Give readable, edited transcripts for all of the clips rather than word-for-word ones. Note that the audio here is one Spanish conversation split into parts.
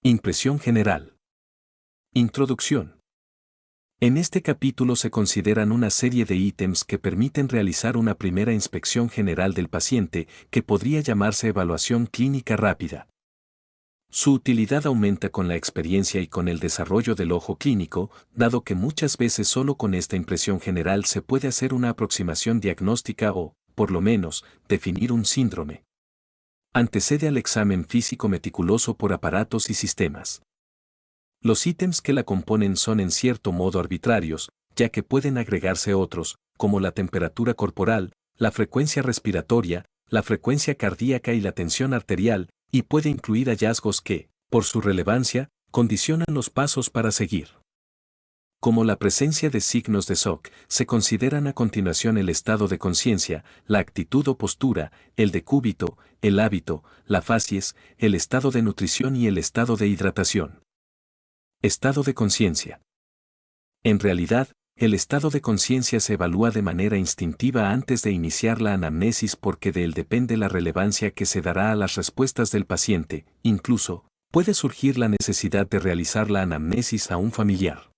Impresión general. Introducción. En este capítulo se consideran una serie de ítems que permiten realizar una primera inspección general del paciente, que podría llamarse evaluación clínica rápida. Su utilidad aumenta con la experiencia y con el desarrollo del ojo clínico, dado que muchas veces solo con esta impresión general se puede hacer una aproximación diagnóstica o, por lo menos, definir un síndrome. Antecede al examen físico meticuloso por aparatos y sistemas. Los ítems que la componen son en cierto modo arbitrarios, ya que pueden agregarse otros, como la temperatura corporal, la frecuencia respiratoria, la frecuencia cardíaca y la tensión arterial, y puede incluir hallazgos que, por su relevancia, condicionan los pasos para seguir. Como la presencia de signos de shock, se consideran a continuación el estado de conciencia, la actitud o postura, el decúbito, el hábito, la facies, el estado de nutrición y el estado de hidratación. Estado de conciencia. En realidad, el estado de conciencia se evalúa de manera instintiva antes de iniciar la anamnesis porque de él depende la relevancia que se dará a las respuestas del paciente, incluso, puede surgir la necesidad de realizar la anamnesis a un familiar.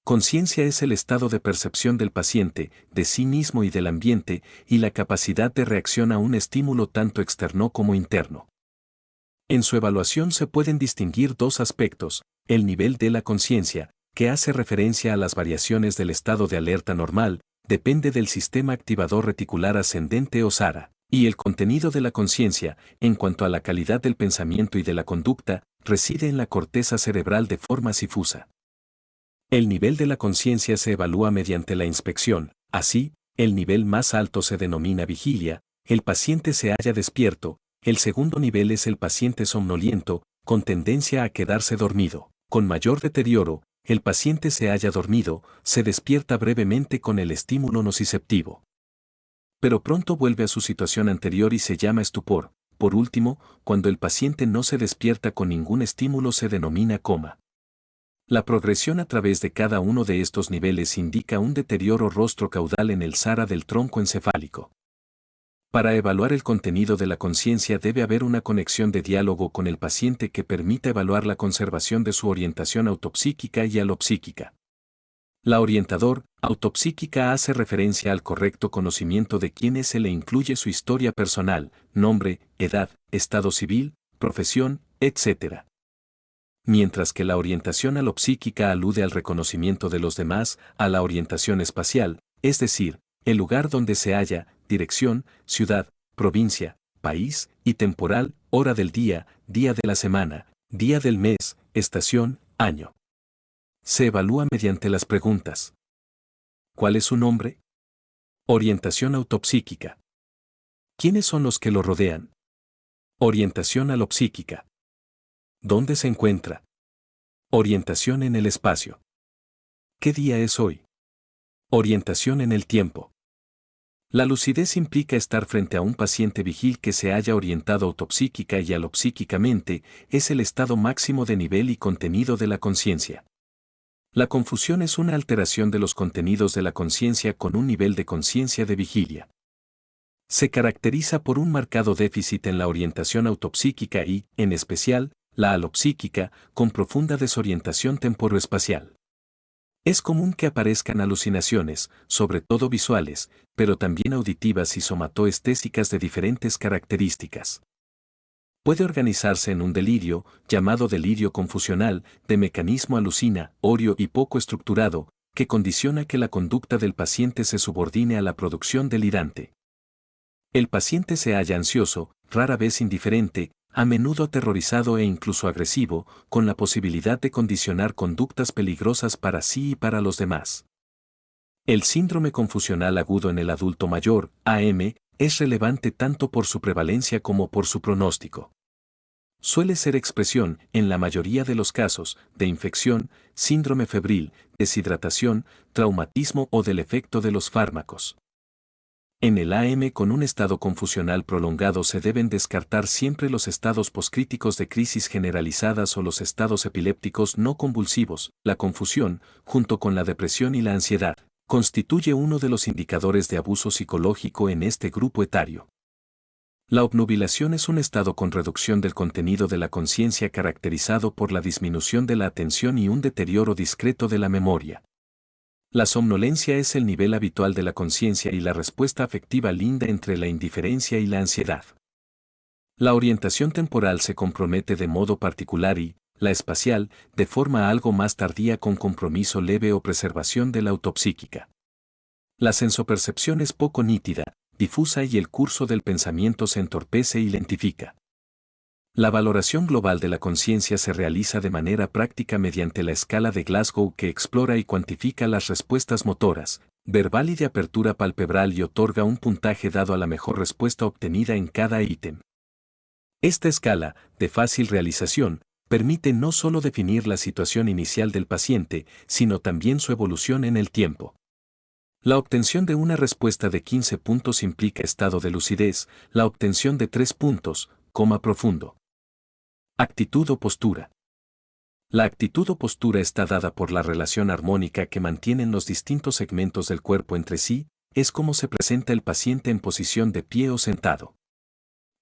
Conciencia es el estado de percepción del paciente, de sí mismo y del ambiente, y la capacidad de reacción a un estímulo tanto externo como interno. En su evaluación se pueden distinguir dos aspectos: el nivel de la conciencia, que hace referencia a las variaciones del estado de alerta normal, depende del sistema activador reticular ascendente o SARA, y el contenido de la conciencia, en cuanto a la calidad del pensamiento y de la conducta, reside en la corteza cerebral de forma difusa. El nivel de la conciencia se evalúa mediante la inspección, así, el nivel más alto se denomina vigilia, el paciente se halla despierto, el segundo nivel es el paciente somnoliento, con tendencia a quedarse dormido. Con mayor deterioro, el paciente se halla dormido, se despierta brevemente con el estímulo nociceptivo. Pero pronto vuelve a su situación anterior y se llama estupor. Por último, cuando el paciente no se despierta con ningún estímulo se denomina coma. La progresión a través de cada uno de estos niveles indica un deterioro rostro-caudal en el SARA del tronco encefálico. Para evaluar el contenido de la conciencia debe haber una conexión de diálogo con el paciente que permita evaluar la conservación de su orientación autopsíquica y alopsíquica. La orientador autopsíquica hace referencia al correcto conocimiento de quién es, se le incluye su historia personal, nombre, edad, estado civil, profesión, etc. Mientras que la orientación alopsíquica alude al reconocimiento de los demás, a la orientación espacial, es decir, el lugar donde se halla, dirección, ciudad, provincia, país, y temporal, hora del día de la semana, día del mes, estación, año. Se evalúa mediante las preguntas. ¿Cuál es su nombre? Orientación autopsíquica. ¿Quiénes son los que lo rodean? Orientación alopsíquica. ¿Dónde se encuentra? Orientación en el espacio. ¿Qué día es hoy? Orientación en el tiempo. La lucidez implica estar frente a un paciente vigil que se haya orientado autopsíquica y alopsíquicamente, es el estado máximo de nivel y contenido de la conciencia. La confusión es una alteración de los contenidos de la conciencia con un nivel de conciencia de vigilia. Se caracteriza por un marcado déficit en la orientación autopsíquica y, en especial, la alopsíquica, con profunda desorientación temporoespacial. Es común que aparezcan alucinaciones, sobre todo visuales, pero también auditivas y somatoestésicas de diferentes características. Puede organizarse en un delirio, llamado delirio confusional, de mecanismo alucinatorio y poco estructurado, que condiciona que la conducta del paciente se subordine a la producción delirante. El paciente se halla ansioso, rara vez indiferente, a menudo aterrorizado e incluso agresivo, con la posibilidad de condicionar conductas peligrosas para sí y para los demás. El síndrome confusional agudo en el adulto mayor, AM, es relevante tanto por su prevalencia como por su pronóstico. Suele ser expresión, en la mayoría de los casos, de infección, síndrome febril, deshidratación, traumatismo o del efecto de los fármacos. En el AM con un estado confusional prolongado se deben descartar siempre los estados poscríticos de crisis generalizadas o los estados epilépticos no convulsivos. La confusión, junto con la depresión y la ansiedad, constituye uno de los indicadores de abuso psicológico en este grupo etario. La obnubilación es un estado con reducción del contenido de la conciencia caracterizado por la disminución de la atención y un deterioro discreto de la memoria. La somnolencia es el nivel habitual de la conciencia y la respuesta afectiva linda entre la indiferencia y la ansiedad. La orientación temporal se compromete de modo particular y, la espacial, de forma algo más tardía con compromiso leve o preservación de la autopsíquica. La sensopercepción es poco nítida, difusa y el curso del pensamiento se entorpece y lentifica. La valoración global de la conciencia se realiza de manera práctica mediante la escala de Glasgow que explora y cuantifica las respuestas motoras, verbal y de apertura palpebral y otorga un puntaje dado a la mejor respuesta obtenida en cada ítem. Esta escala, de fácil realización, permite no solo definir la situación inicial del paciente, sino también su evolución en el tiempo. La obtención de una respuesta de 15 puntos implica estado de lucidez, la obtención de 3 puntos, coma profundo. Actitud o postura. La actitud o postura está dada por la relación armónica que mantienen los distintos segmentos del cuerpo entre sí, es como se presenta el paciente en posición de pie o sentado.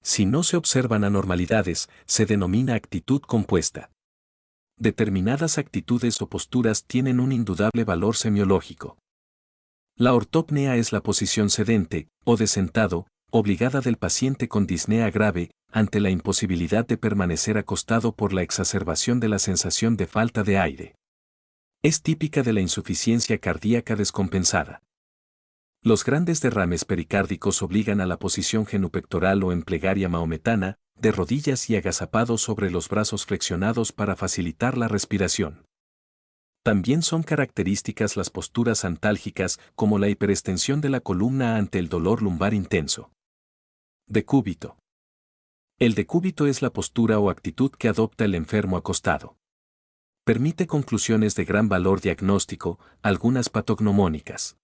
Si no se observan anormalidades, se denomina actitud compuesta. Determinadas actitudes o posturas tienen un indudable valor semiológico. La ortopnea es la posición sedente, o de sentado, obligada del paciente con disnea grave, ante la imposibilidad de permanecer acostado por la exacerbación de la sensación de falta de aire. Es típica de la insuficiencia cardíaca descompensada. Los grandes derrames pericárdicos obligan a la posición genupectoral o en plegaria mahometana, de rodillas y agazapado sobre los brazos flexionados para facilitar la respiración. También son características las posturas antálgicas como la hiperextensión de la columna ante el dolor lumbar intenso. Decúbito. El decúbito es la postura o actitud que adopta el enfermo acostado. Permite conclusiones de gran valor diagnóstico, algunas patognomónicas.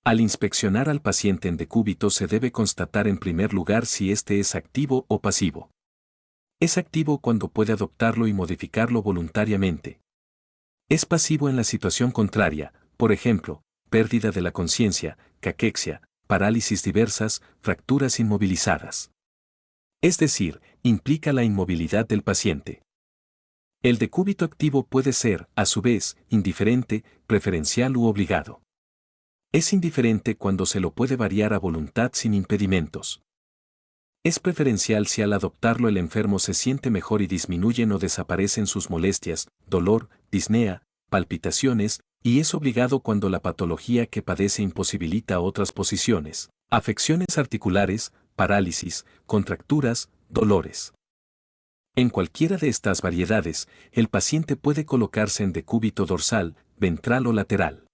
Al inspeccionar al paciente en decúbito se debe constatar en primer lugar si éste es activo o pasivo. Es activo cuando puede adoptarlo y modificarlo voluntariamente. Es pasivo en la situación contraria, por ejemplo, pérdida de la conciencia, caquexia, parálisis diversas, fracturas inmovilizadas. Es decir, implica la inmovilidad del paciente. El decúbito activo puede ser, a su vez, indiferente, preferencial u obligado. Es indiferente cuando se lo puede variar a voluntad sin impedimentos. Es preferencial si al adoptarlo el enfermo se siente mejor y disminuyen o desaparecen sus molestias, dolor, disnea, palpitaciones, y es obligado cuando la patología que padece imposibilita otras posiciones, afecciones articulares, parálisis, contracturas, dolores. En cualquiera de estas variedades, el paciente puede colocarse en decúbito dorsal, ventral o lateral.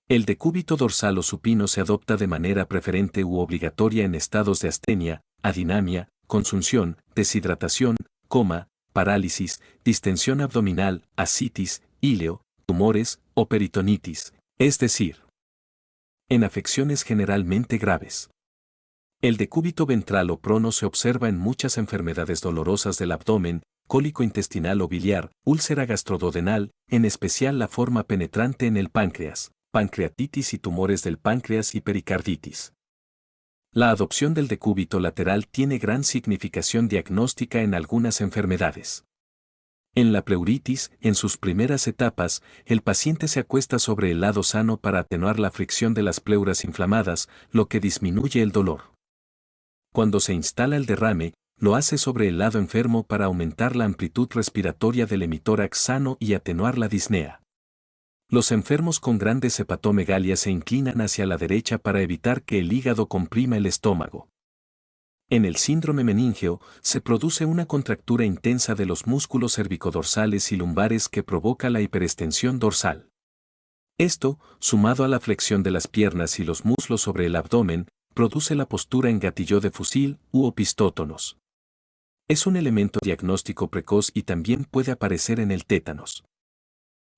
El decúbito dorsal o supino se adopta de manera preferente u obligatoria en estados de astenia, adinamia, consunción, deshidratación, coma, parálisis, distensión abdominal, ascitis, íleo, tumores o peritonitis, es decir, en afecciones generalmente graves. El decúbito ventral o prono se observa en muchas enfermedades dolorosas del abdomen, cólico intestinal o biliar, úlcera gastroduodenal, en especial la forma penetrante en el páncreas, pancreatitis y tumores del páncreas y pericarditis. La adopción del decúbito lateral tiene gran significación diagnóstica en algunas enfermedades. En la pleuritis, en sus primeras etapas, el paciente se acuesta sobre el lado sano para atenuar la fricción de las pleuras inflamadas, lo que disminuye el dolor. Cuando se instala el derrame, lo hace sobre el lado enfermo para aumentar la amplitud respiratoria del hemitórax sano y atenuar la disnea. Los enfermos con grandes hepatomegalia se inclinan hacia la derecha para evitar que el hígado comprima el estómago. En el síndrome meningeo, se produce una contractura intensa de los músculos cervicodorsales y lumbares que provoca la hiperextensión dorsal. Esto, sumado a la flexión de las piernas y los muslos sobre el abdomen, produce la postura en gatillo de fusil u opistótonos. Es un elemento diagnóstico precoz y también puede aparecer en el tétanos.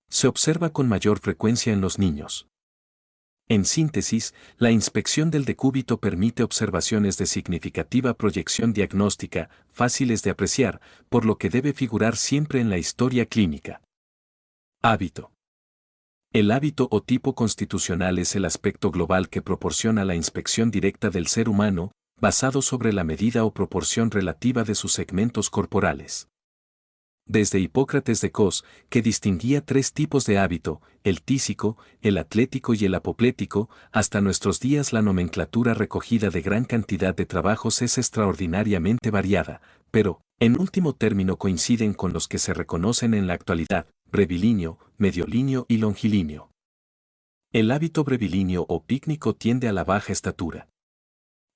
Se observa con mayor frecuencia en los niños. En síntesis, la inspección del decúbito permite observaciones de significativa proyección diagnóstica, fáciles de apreciar, por lo que debe figurar siempre en la historia clínica. Hábito. El hábito o tipo constitucional es el aspecto global que proporciona la inspección directa del ser humano, basado sobre la medida o proporción relativa de sus segmentos corporales. Desde Hipócrates de Cos, que distinguía tres tipos de hábito, el tísico, el atlético y el apoplético, hasta nuestros días la nomenclatura recogida de gran cantidad de trabajos es extraordinariamente variada, pero, en último término coinciden con los que se reconocen en la actualidad, brevilíneo, mediolíneo y longilíneo. El hábito brevilíneo o pícnico tiende a la baja estatura.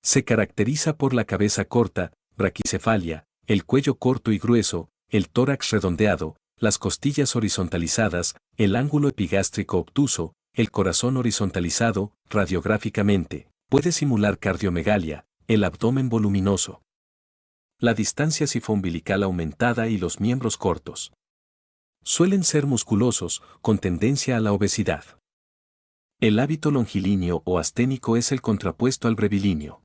Se caracteriza por la cabeza corta, braquicefalia, el cuello corto y grueso, el tórax redondeado, las costillas horizontalizadas, el ángulo epigástrico obtuso, el corazón horizontalizado, radiográficamente, puede simular cardiomegalia, el abdomen voluminoso. La distancia sifoumbilical aumentada y los miembros cortos. Suelen ser musculosos, con tendencia a la obesidad. El hábito longilíneo o asténico es el contrapuesto al brevilíneo.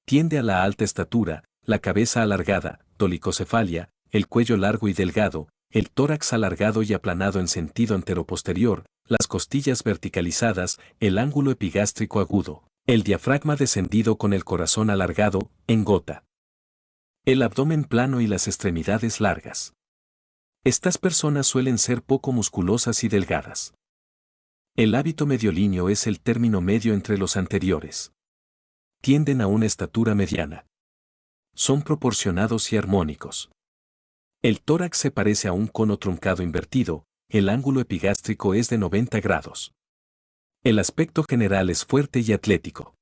Tiende a la alta estatura, la cabeza alargada, dolicocefalia, el cuello largo y delgado, el tórax alargado y aplanado en sentido anteroposterior, las costillas verticalizadas, el ángulo epigástrico agudo, el diafragma descendido con el corazón alargado, en gota. El abdomen plano y las extremidades largas. Estas personas suelen ser poco musculosas y delgadas. El hábito mediolíneo es el término medio entre los anteriores. Tienden a una estatura mediana. Son proporcionados y armónicos. El tórax se parece a un cono truncado invertido, el ángulo epigástrico es de 90 grados. El aspecto general es fuerte y atlético.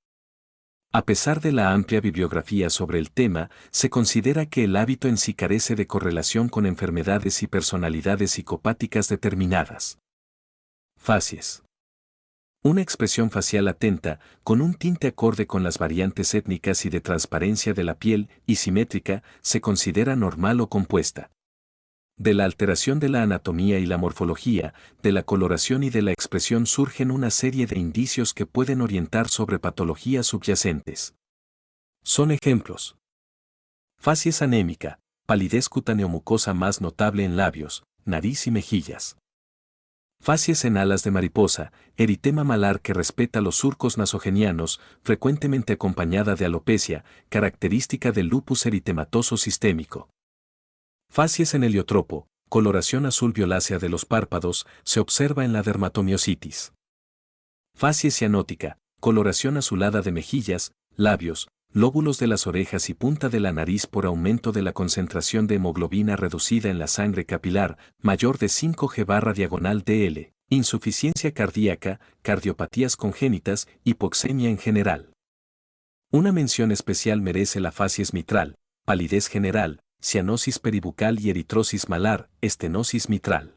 A pesar de la amplia bibliografía sobre el tema, se considera que el hábito en sí carece de correlación con enfermedades y personalidades psicopáticas determinadas. Facies. Una expresión facial atenta, con un tinte acorde con las variantes étnicas y de transparencia de la piel, y simétrica, se considera normal o compuesta. De la alteración de la anatomía y la morfología, de la coloración y de la expresión surgen una serie de indicios que pueden orientar sobre patologías subyacentes. Son ejemplos. Facies anémica, palidez cutáneo-mucosa más notable en labios, nariz y mejillas. Facies en alas de mariposa, eritema malar que respeta los surcos nasogenianos, frecuentemente acompañada de alopecia, característica del lupus eritematoso sistémico. Facies en heliotropo, coloración azul violácea de los párpados, se observa en la dermatomiositis. Facies cianótica, coloración azulada de mejillas, labios, lóbulos de las orejas y punta de la nariz por aumento de la concentración de hemoglobina reducida en la sangre capilar, mayor de 5G/diagonal/dl, insuficiencia cardíaca, cardiopatías congénitas, hipoxemia en general. Una mención especial merece la facies mitral, palidez general, cianosis peribucal y eritrosis malar, estenosis mitral.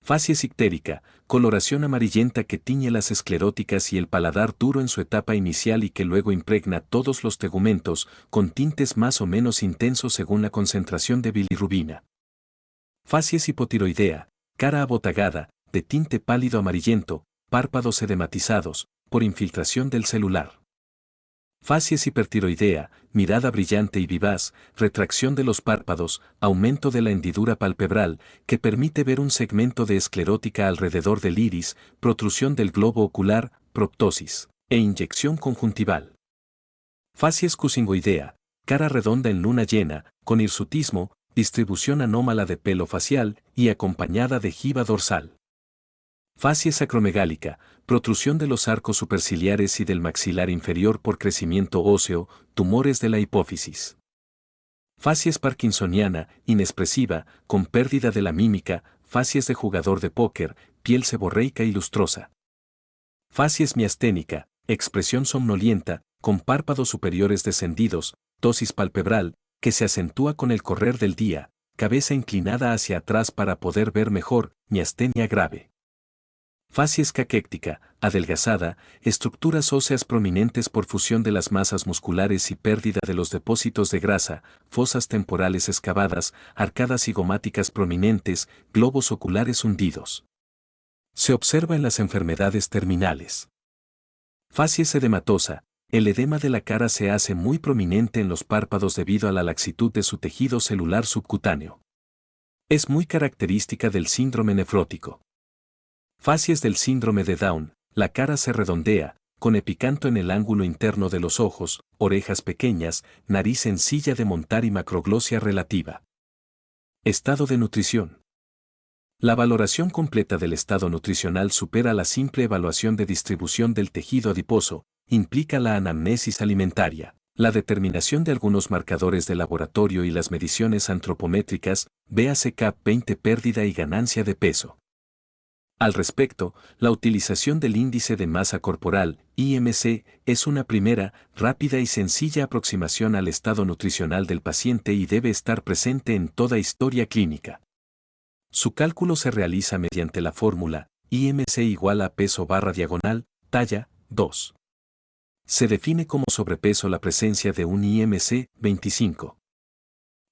Facies ictérica, coloración amarillenta que tiñe las escleróticas y el paladar duro en su etapa inicial y que luego impregna todos los tegumentos, con tintes más o menos intensos según la concentración de bilirrubina. Facies hipotiroidea, cara abotagada, de tinte pálido amarillento, párpados edematizados, por infiltración del celular. Facies hipertiroidea, mirada brillante y vivaz, retracción de los párpados, aumento de la hendidura palpebral, que permite ver un segmento de esclerótica alrededor del iris, protrusión del globo ocular, proptosis, e inyección conjuntival. Facies cusingoidea, cara redonda en luna llena, con hirsutismo, distribución anómala de pelo facial y acompañada de jiba dorsal. Facies acromegálica, protrusión de los arcos superciliares y del maxilar inferior por crecimiento óseo, tumores de la hipófisis. Facies parkinsoniana, inexpresiva, con pérdida de la mímica, facies de jugador de póker, piel seborreica y lustrosa. Facies miasténica, expresión somnolienta, con párpados superiores descendidos, tosis palpebral, que se acentúa con el correr del día, cabeza inclinada hacia atrás para poder ver mejor, miastenia grave. Facies caquéctica, adelgazada, estructuras óseas prominentes por fusión de las masas musculares y pérdida de los depósitos de grasa, fosas temporales excavadas, arcadas cigomáticas prominentes, globos oculares hundidos. Se observa en las enfermedades terminales. Facies edematosa, el edema de la cara se hace muy prominente en los párpados debido a la laxitud de su tejido celular subcutáneo. Es muy característica del síndrome nefrótico. Facies del síndrome de Down, la cara se redondea, con epicanto en el ángulo interno de los ojos, orejas pequeñas, nariz sencilla de montar y macroglosia relativa. Estado de nutrición. La valoración completa del estado nutricional supera la simple evaluación de distribución del tejido adiposo, implica la anamnesis alimentaria, la determinación de algunos marcadores de laboratorio y las mediciones antropométricas, véase CAP20 pérdida y ganancia de peso. Al respecto, la utilización del índice de masa corporal, IMC, es una primera, rápida y sencilla aproximación al estado nutricional del paciente y debe estar presente en toda historia clínica. Su cálculo se realiza mediante la fórmula IMC igual a peso barra diagonal, talla, 2. Se define como sobrepeso la presencia de un IMC 25.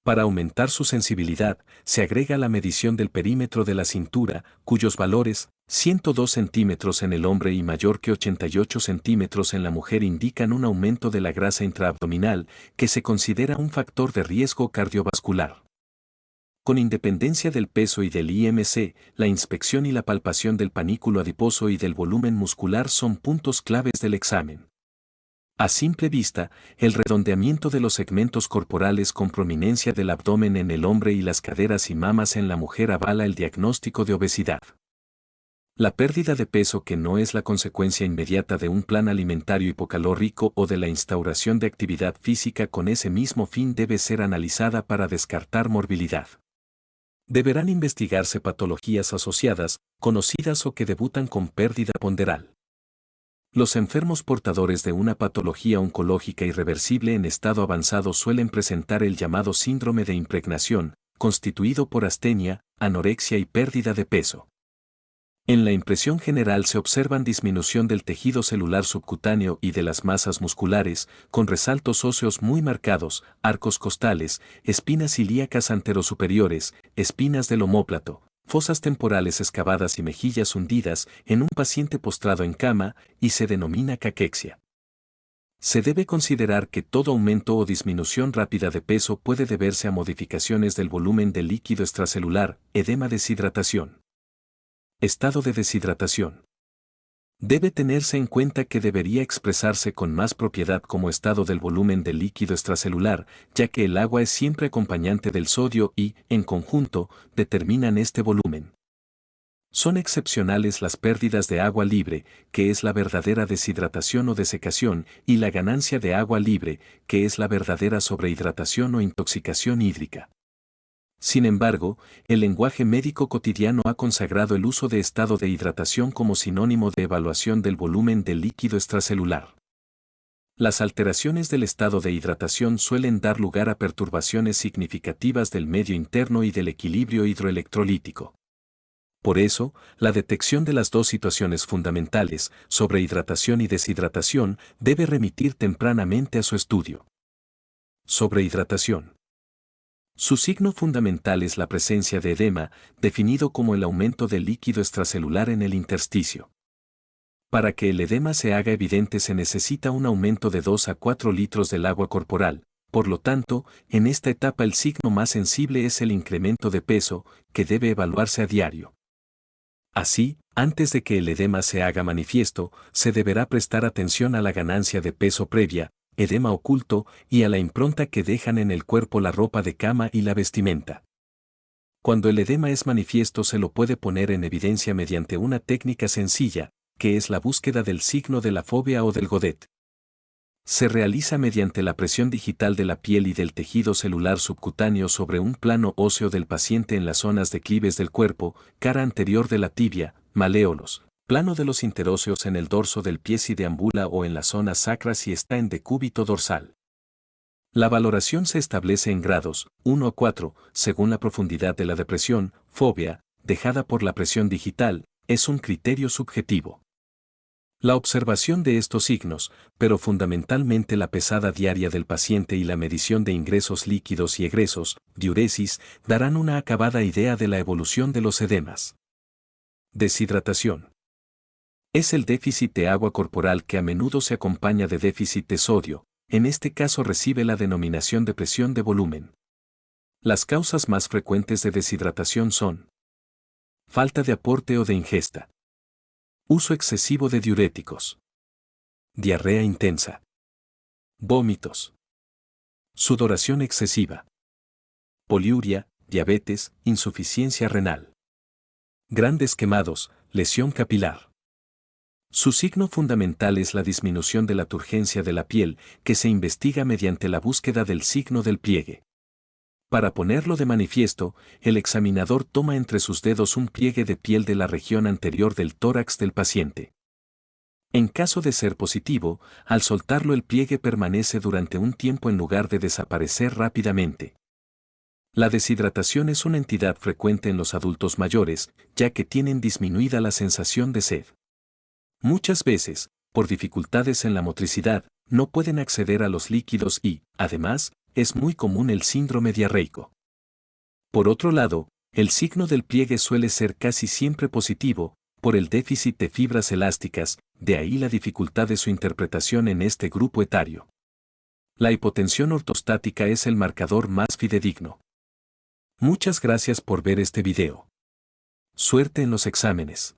Para aumentar su sensibilidad, se agrega la medición del perímetro de la cintura, cuyos valores, 102 centímetros en el hombre y mayor que 88 centímetros en la mujer indican un aumento de la grasa intraabdominal, que se considera un factor de riesgo cardiovascular. Con independencia del peso y del IMC, la inspección y la palpación del panículo adiposo y del volumen muscular son puntos claves del examen. A simple vista, el redondeamiento de los segmentos corporales con prominencia del abdomen en el hombre y las caderas y mamas en la mujer avala el diagnóstico de obesidad. La pérdida de peso que no es la consecuencia inmediata de un plan alimentario hipocalórico o de la instauración de actividad física con ese mismo fin debe ser analizada para descartar morbilidad. Deberán investigarse patologías asociadas, conocidas o que debutan con pérdida ponderal. Los enfermos portadores de una patología oncológica irreversible en estado avanzado suelen presentar el llamado síndrome de impregnación, constituido por astenia, anorexia y pérdida de peso. En la impresión general se observan disminución del tejido celular subcutáneo y de las masas musculares, con resaltos óseos muy marcados, arcos costales, espinas ilíacas anterosuperiores, espinas del omóplato, fosas temporales excavadas y mejillas hundidas en un paciente postrado en cama, y se denomina caquexia. Se debe considerar que todo aumento o disminución rápida de peso puede deberse a modificaciones del volumen del líquido extracelular, edema, deshidratación. Estado de deshidratación. Debe tenerse en cuenta que debería expresarse con más propiedad como estado del volumen del líquido extracelular, ya que el agua es siempre acompañante del sodio y, en conjunto, determinan este volumen. Son excepcionales las pérdidas de agua libre, que es la verdadera deshidratación o desecación, y la ganancia de agua libre, que es la verdadera sobrehidratación o intoxicación hídrica. Sin embargo, el lenguaje médico cotidiano ha consagrado el uso de estado de hidratación como sinónimo de evaluación del volumen del líquido extracelular. Las alteraciones del estado de hidratación suelen dar lugar a perturbaciones significativas del medio interno y del equilibrio hidroelectrolítico. Por eso, la detección de las dos situaciones fundamentales, sobrehidratación y deshidratación, debe remitir tempranamente a su estudio. Sobrehidratación. Su signo fundamental es la presencia de edema, definido como el aumento del líquido extracelular en el intersticio. Para que el edema se haga evidente se necesita un aumento de 2 a 4 litros del agua corporal, por lo tanto, en esta etapa el signo más sensible es el incremento de peso, que debe evaluarse a diario. Así, antes de que el edema se haga manifiesto, se deberá prestar atención a la ganancia de peso previa, edema oculto, y a la impronta que dejan en el cuerpo la ropa de cama y la vestimenta. Cuando el edema es manifiesto se lo puede poner en evidencia mediante una técnica sencilla, que es la búsqueda del signo de la fobia o del Godet. Se realiza mediante la presión digital de la piel y del tejido celular subcutáneo sobre un plano óseo del paciente en las zonas declives del cuerpo, cara anterior de la tibia, maléolos, plano de los interóseos en el dorso del pie si deambula o en la zona sacra si está en decúbito dorsal. La valoración se establece en grados, 1 a 4, según la profundidad de la depresión, fobia, dejada por la presión digital, es un criterio subjetivo. La observación de estos signos, pero fundamentalmente la pesada diaria del paciente y la medición de ingresos líquidos y egresos, diuresis, darán una acabada idea de la evolución de los edemas. Deshidratación. Es el déficit de agua corporal que a menudo se acompaña de déficit de sodio, en este caso recibe la denominación de presión de volumen. Las causas más frecuentes de deshidratación son falta de aporte o de ingesta, uso excesivo de diuréticos, diarrea intensa, vómitos, sudoración excesiva, poliuria, diabetes, insuficiencia renal, grandes quemados, lesión capilar. Su signo fundamental es la disminución de la turgencia de la piel, que se investiga mediante la búsqueda del signo del pliegue. Para ponerlo de manifiesto, el examinador toma entre sus dedos un pliegue de piel de la región anterior del tórax del paciente. En caso de ser positivo, al soltarlo el pliegue permanece durante un tiempo en lugar de desaparecer rápidamente. La deshidratación es una entidad frecuente en los adultos mayores, ya que tienen disminuida la sensación de sed. Muchas veces, por dificultades en la motricidad, no pueden acceder a los líquidos y, además, es muy común el síndrome diarreico. Por otro lado, el signo del pliegue suele ser casi siempre positivo, por el déficit de fibras elásticas, de ahí la dificultad de su interpretación en este grupo etario. La hipotensión ortostática es el marcador más fidedigno. Muchas gracias por ver este video. Suerte en los exámenes.